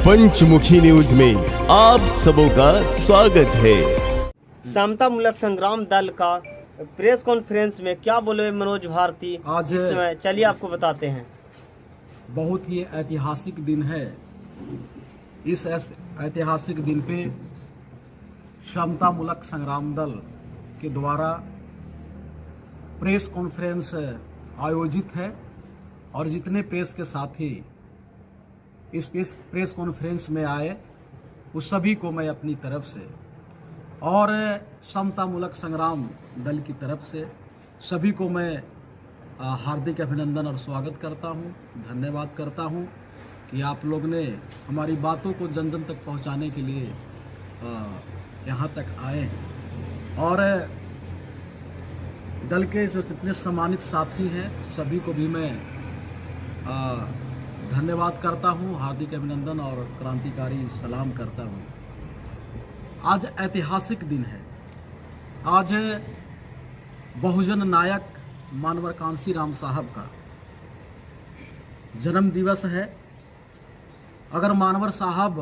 पंचमुखी news में आप सबों का स्वागत है। समता मूलक संग्राम दल का प्रेस कॉन्फ्रेंस में क्या बोले मनोज भारती आज इस समय, चलिए आपको बताते हैं। बहुत ही ऐतिहासिक दिन है। इस ऐतिहासिक दिन पे समता मूलक संग्राम दल के द्वारा प्रेस कॉन्फ्रेंस आयोजित है और जितने प्रेस के साथी इस प्रेस कॉन्फ्रेंस में आए उस सभी को मैं अपनी तरफ से और समता मूलक संग्राम दल की तरफ से सभी को मैं हार्दिक अभिनंदन और स्वागत करता हूं, धन्यवाद करता हूं कि आप लोग ने हमारी बातों को जन जन तक पहुंचाने के लिए यहां तक आए हैं। और दल के जितने सम्मानित साथी हैं सभी को भी मैं धन्यवाद करता हूं, हार्दिक अभिनंदन और क्रांतिकारी सलाम करता हूं। आज ऐतिहासिक दिन है। आज बहुजन नायक मानवर कांसी राम साहब का जन्म दिवस है। अगर मानवर साहब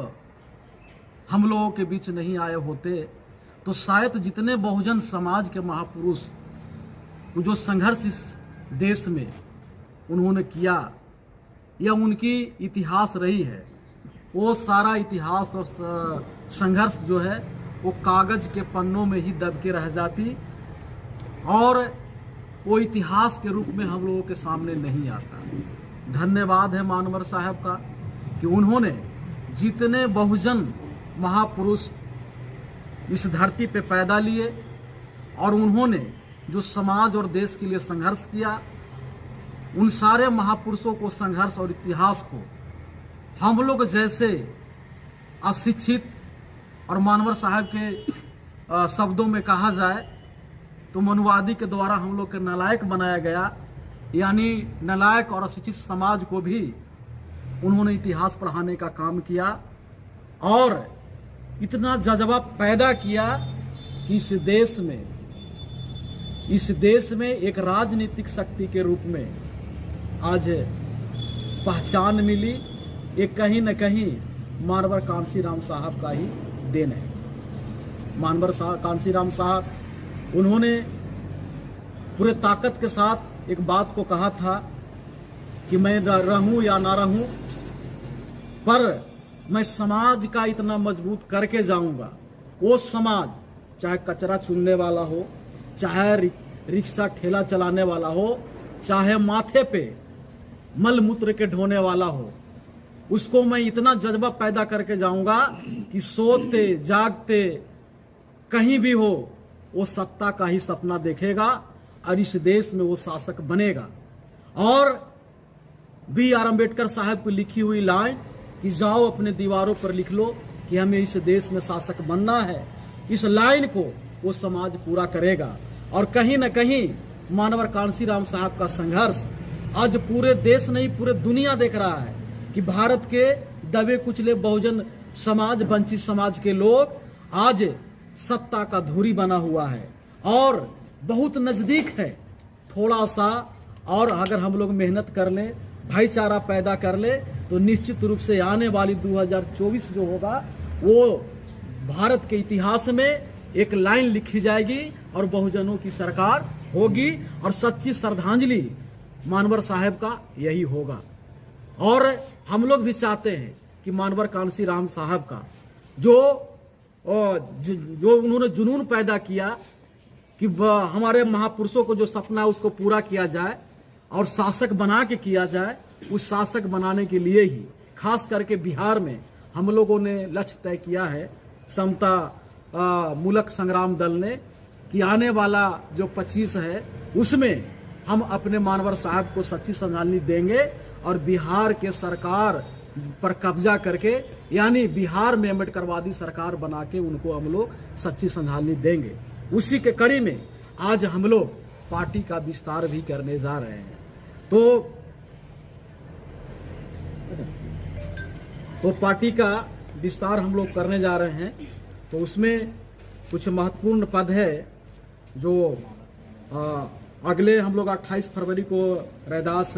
हम लोगों के बीच नहीं आए होते तो शायद जितने बहुजन समाज के महापुरुष जो संघर्ष इस देश में उन्होंने किया या उनकी इतिहास रही है, वो सारा इतिहास और संघर्ष जो है वो कागज के पन्नों में ही दब के रह जाती और वो इतिहास के रूप में हम लोगों के सामने नहीं आता। धन्यवाद है मानवर साहब का कि उन्होंने जितने बहुजन महापुरुष इस धरती पे पैदा लिए और उन्होंने जो समाज और देश के लिए संघर्ष किया, उन सारे महापुरुषों को, संघर्ष और इतिहास को हम लोग जैसे अशिक्षित और मानवर साहब के शब्दों में कहा जाए तो मनुवादी के द्वारा हम लोग के नालायक बनाया गया। यानी नालायक और अशिक्षित समाज को भी उन्होंने इतिहास पढ़ाने का काम किया और इतना जज्बा पैदा किया कि इस देश में एक राजनीतिक शक्ति के रूप में आज पहचान मिली। ये कहीं न कहीं मानवर कांसी राम साहब का ही देन है। मानवर कांसी राम साहब उन्होंने पूरे ताकत के साथ एक बात को कहा था कि मैं रहूं या ना रहूं, पर मैं समाज का इतना मजबूत करके जाऊंगा। वो समाज चाहे कचरा चुनने वाला हो, चाहे रिक्शा ठेला चलाने वाला हो, चाहे माथे पे मल मूत्र के ढोने वाला हो, उसको मैं इतना जज्बा पैदा करके जाऊंगा कि सोते जागते कहीं भी हो वो सत्ता का ही सपना देखेगा और इस देश में वो शासक बनेगा। और B.R. अम्बेडकर साहब को लिखी हुई लाइन कि जाओ अपने दीवारों पर लिख लो कि हमें इस देश में शासक बनना है, इस लाइन को वो समाज पूरा करेगा। और कहीं न कहीं मानवर कांसी राम साहब का संघर्ष आज पूरे देश नहीं पूरे दुनिया देख रहा है कि भारत के दबे कुचले बहुजन समाज, वंचित समाज के लोग आज सत्ता का धुरी बना हुआ है और बहुत नजदीक है। थोड़ा सा और अगर हम लोग मेहनत कर लें, भाईचारा पैदा कर ले तो निश्चित रूप से आने वाली 2024 जो होगा वो भारत के इतिहास में एक लाइन लिखी जाएगी और बहुजनों की सरकार होगी और सच्ची श्रद्धांजलि मानवर साहब का यही होगा। और हम लोग भी चाहते हैं कि मानवर कांसी राम साहब का जो उन्होंने जुनून पैदा किया कि हमारे महापुरुषों को जो सपना है उसको पूरा किया जाए और शासक बना के किया जाए, उस शासक बनाने के लिए ही खास करके बिहार में हम लोगों ने लक्ष्य तय किया है समता मूलक संग्राम दल ने कि आने वाला जो 25 है उसमें हम अपने मानवर साहब को सच्ची श्रद्धांजलि देंगे और बिहार के सरकार पर कब्जा करके यानी बिहार में अम्बेडकरवादी सरकार बना के उनको हम लोग सच्ची श्रद्धांजलि देंगे। उसी के कड़ी में आज हम लोग पार्टी का विस्तार भी करने जा रहे हैं। तो पार्टी का विस्तार हम लोग करने जा रहे हैं तो उसमें कुछ महत्वपूर्ण पद है जो अगले हम लोग 28 फरवरी को रैदास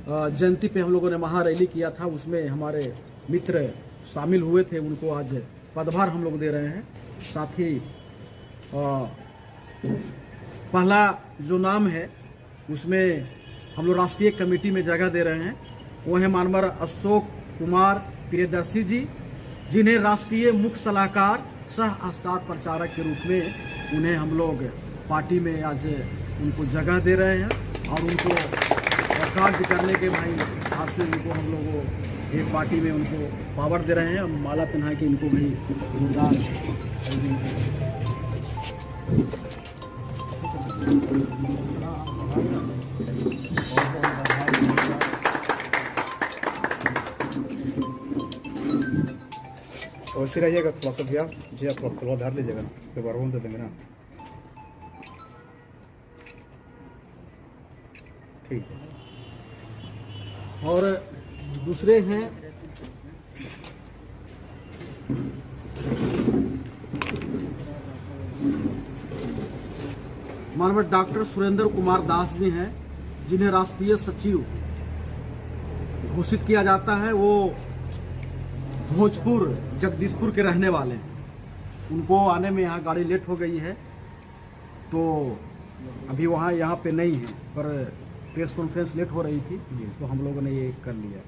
जयंती पे हम लोगों ने महारैली किया था। उसमें हमारे मित्र शामिल हुए थे उनको आज पदभार हम लोग दे रहे हैं। साथ ही पहला जो नाम है उसमें हम लोग राष्ट्रीय कमेटी में जगह दे रहे हैं, वो है मानवर अशोक कुमार प्रियदर्शी जी, जिन्हें राष्ट्रीय मुख्य सलाहकार सह स्टार प्रचारक के रूप में उन्हें हम लोग पार्टी में आज उनको जगह दे रहे हैं और उनको कार्य करने के भाई आज से उनको हम लोग एक पार्टी में उनको पावर दे रहे हैं। माला पहना के इनको भी जोरदार वैसे रहिएगा थोड़ा सा भैया जी, आप थोड़ा धार लीजिएगा ना, तो बार दे देंगे ना। ठीक है। और दूसरे हैं मानव डॉक्टर सुरेंद्र कुमार दास जी हैं, जिन्हें राष्ट्रीय सचिव घोषित किया जाता है। वो भोजपुर जगदीशपुर के रहने वाले हैं। उनको आने में यहाँ गाड़ी लेट हो गई है तो अभी वहाँ यहाँ पे नहीं है, पर प्रेस कॉन्फ्रेंस लेट हो रही थी तो हम लोगों ने ये कर लिया।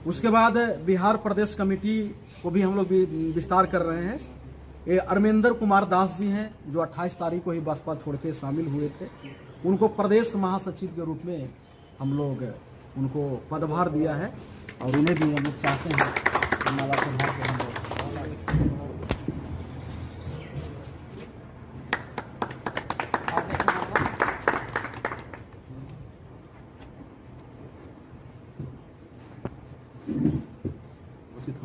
उसके बाद बिहार प्रदेश कमेटी को भी हम लोग विस्तार कर रहे हैं। ये अरविंदर कुमार दास जी हैं, जो 28 तारीख को ही बसपा छोड़ के शामिल हुए थे। उनको प्रदेश महासचिव के रूप में हम लोग उनको पदभार दिया है और उन्हें भी हम लोग चाहते हैं माला पदभार के हम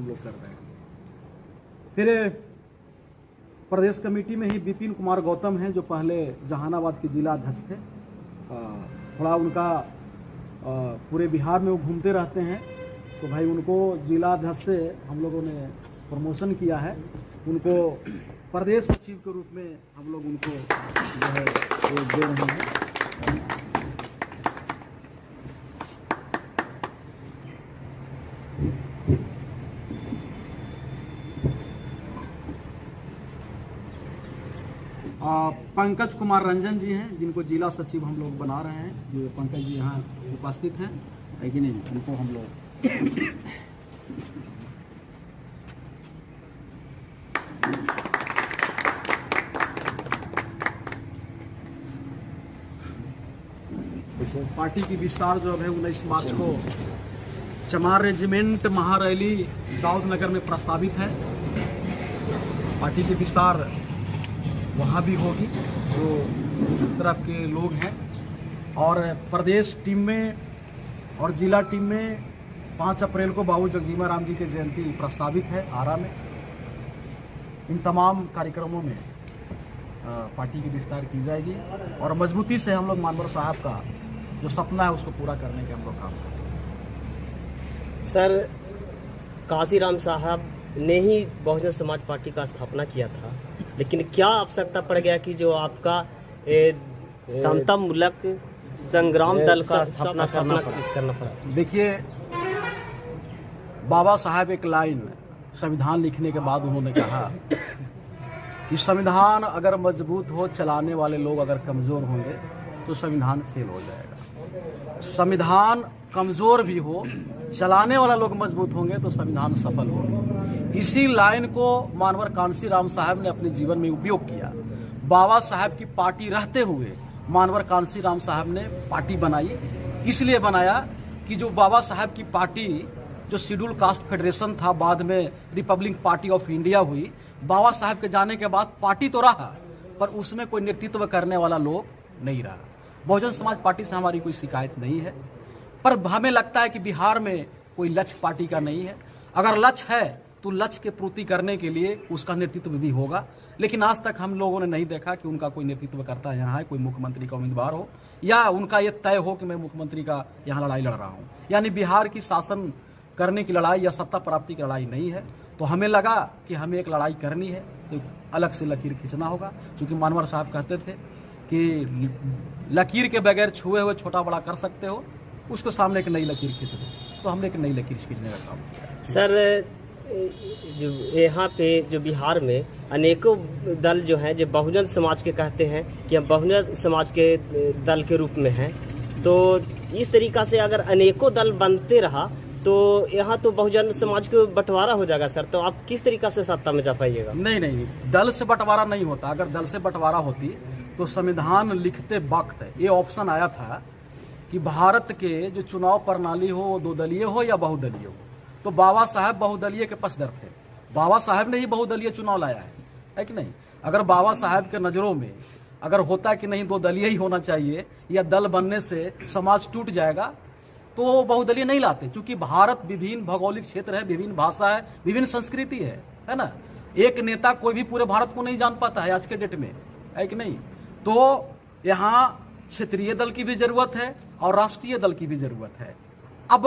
लोग कर रहे हैं। फिर प्रदेश कमेटी में ही विपिन कुमार गौतम हैं, जो पहले जहानाबाद के जिला अध्यक्ष थे। थोड़ा उनका पूरे बिहार में वो घूमते रहते हैं, तो भाई उनको जिला अध्यक्ष से हम लोगों ने प्रमोशन किया है। उनको प्रदेश सचिव के रूप में हम लोग उनको जो है वो दे रहे हैं। पंकज कुमार रंजन जी हैं, जिनको जिला सचिव हम लोग बना रहे हैं। जो पंकज जी यहाँ उपस्थित हैं, है कि नहीं, उनको हम लोग पार्टी की विस्तार जो है 19 मार्च को चमार रेजिमेंट महारैली दाऊद नगर में प्रस्तावित है। पार्टी की विस्तार वहाँ भी होगी जो उस तरफ के लोग हैं। और प्रदेश टीम में और जिला टीम में 5 अप्रैल को बाबू जगजीवन राम जी की जयंती प्रस्तावित है आरा में। इन तमाम कार्यक्रमों में पार्टी की विस्तार की जाएगी और मजबूती से हम लोग मानवर साहब का जो सपना है उसको पूरा करने के हम लोग काम करेंगे। सर, काशीराम साहब ने ही बहुजन समाज पार्टी का स्थापना किया था, लेकिन क्या आवश्यकता पड़ गया कि जो आपका समता मूलक संग्राम दल का स्थापना करना पड़ा? देखिए, बाबा साहब एक लाइन संविधान लिखने के बाद उन्होंने कहा कि संविधान अगर मजबूत हो, चलाने वाले लोग अगर कमजोर होंगे तो संविधान फेल हो जाएगा। संविधान कमजोर भी हो, चलाने वाला लोग मजबूत होंगे तो संविधान सफल होगा। इसी लाइन को मानवर कांशीराम साहब ने अपने जीवन में उपयोग किया। बाबा साहब की पार्टी रहते हुए मानवर कांशीराम साहब ने पार्टी बनाई। इसलिए बनाया कि जो बाबा साहब की पार्टी जो शेड्यूल कास्ट फेडरेशन था, बाद में रिपब्लिक पार्टी ऑफ इंडिया हुई। बाबा साहब के जाने के बाद पार्टी तो रहा, पर उसमें कोई नेतृत्व करने वाला लोग नहीं रहा। बहुजन समाज पार्टी से हमारी कोई शिकायत नहीं है, पर हमें लगता है कि बिहार में कोई लक्ष्य पार्टी का नहीं है। अगर लक्ष्य है तो लक्ष्य के पूर्ति करने के लिए उसका नेतृत्व भी होगा, लेकिन आज तक हम लोगों ने नहीं देखा कि उनका कोई नेतृत्व करता यहाँ है, कोई मुख्यमंत्री का उम्मीदवार हो या उनका ये तय हो कि मैं मुख्यमंत्री का यहाँ लड़ाई लड़ रहा हूँ। यानी बिहार की शासन करने की लड़ाई या सत्ता प्राप्ति की लड़ाई नहीं है। तो हमें लगा कि हमें एक लड़ाई करनी है, तो अलग से लकीर खींचना होगा। क्योंकि मानवर साहब कहते थे कि लकीर के बगैर छुए हुए छोटा बड़ा कर सकते हो, उसको सामने एक नई लकीर खींच दो। तो हमने एक नई लकीर खींचने का काम किया। सर, जो यहाँ पे जो बिहार में अनेकों दल जो हैं जो बहुजन समाज के कहते हैं कि हम बहुजन समाज के दल के रूप में हैं, तो इस तरीक़ा से अगर अनेकों दल बनते रहा तो यहाँ तो बहुजन समाज को बंटवारा हो जाएगा सर। तो आप किस तरीक़ा से सत्ता में जा पाइएगा? नहीं, दल से बंटवारा नहीं होता। अगर दल से बंटवारा होती तो संविधान लिखते वक्त ये ऑप्शन आया था कि भारत के जो चुनाव प्रणाली हो वो 2 दलीय हो या बहुदलीय हो। तो बाबा साहब बहुदलीय के पक्षधर थे। बाबा साहब ने ही बहुदलीय चुनाव लाया है कि नहीं? अगर बाबा साहब के नज़रों में अगर होता कि नहीं 2 दलीय ही होना चाहिए या दल बनने से समाज टूट जाएगा, तो बहुदलीय नहीं लाते। क्योंकि भारत विभिन्न भौगोलिक क्षेत्र है, विभिन्न भाषा है, विभिन्न संस्कृति है ना। एक नेता कोई भी पूरे भारत को नहीं जान पाता है आज के डेट में, है कि नहीं? तो यहाँ क्षेत्रीय दल की भी जरूरत है और राष्ट्रीय दल की भी जरूरत है। अब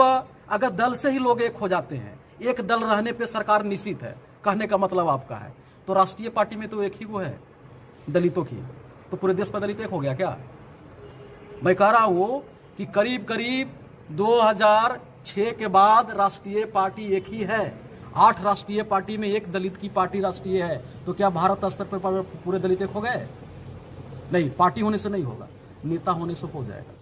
अगर दल से ही लोग एक हो जाते हैं, एक दल रहने पे सरकार निश्चित है, कहने का मतलब आपका है, तो राष्ट्रीय पार्टी में तो एक ही वो है दलितों की, तो पूरे देश पर दलित एक हो गया क्या? मैं कह रहा हूँ कि करीब करीब 2006 के बाद राष्ट्रीय पार्टी एक ही है। 8 राष्ट्रीय पार्टी में एक दलित की पार्टी राष्ट्रीय है, तो क्या भारत स्तर पर पूरे दलित एक हो गए? नहीं, पार्टी होने से नहीं होगा, नेता होने से हो जाएगा।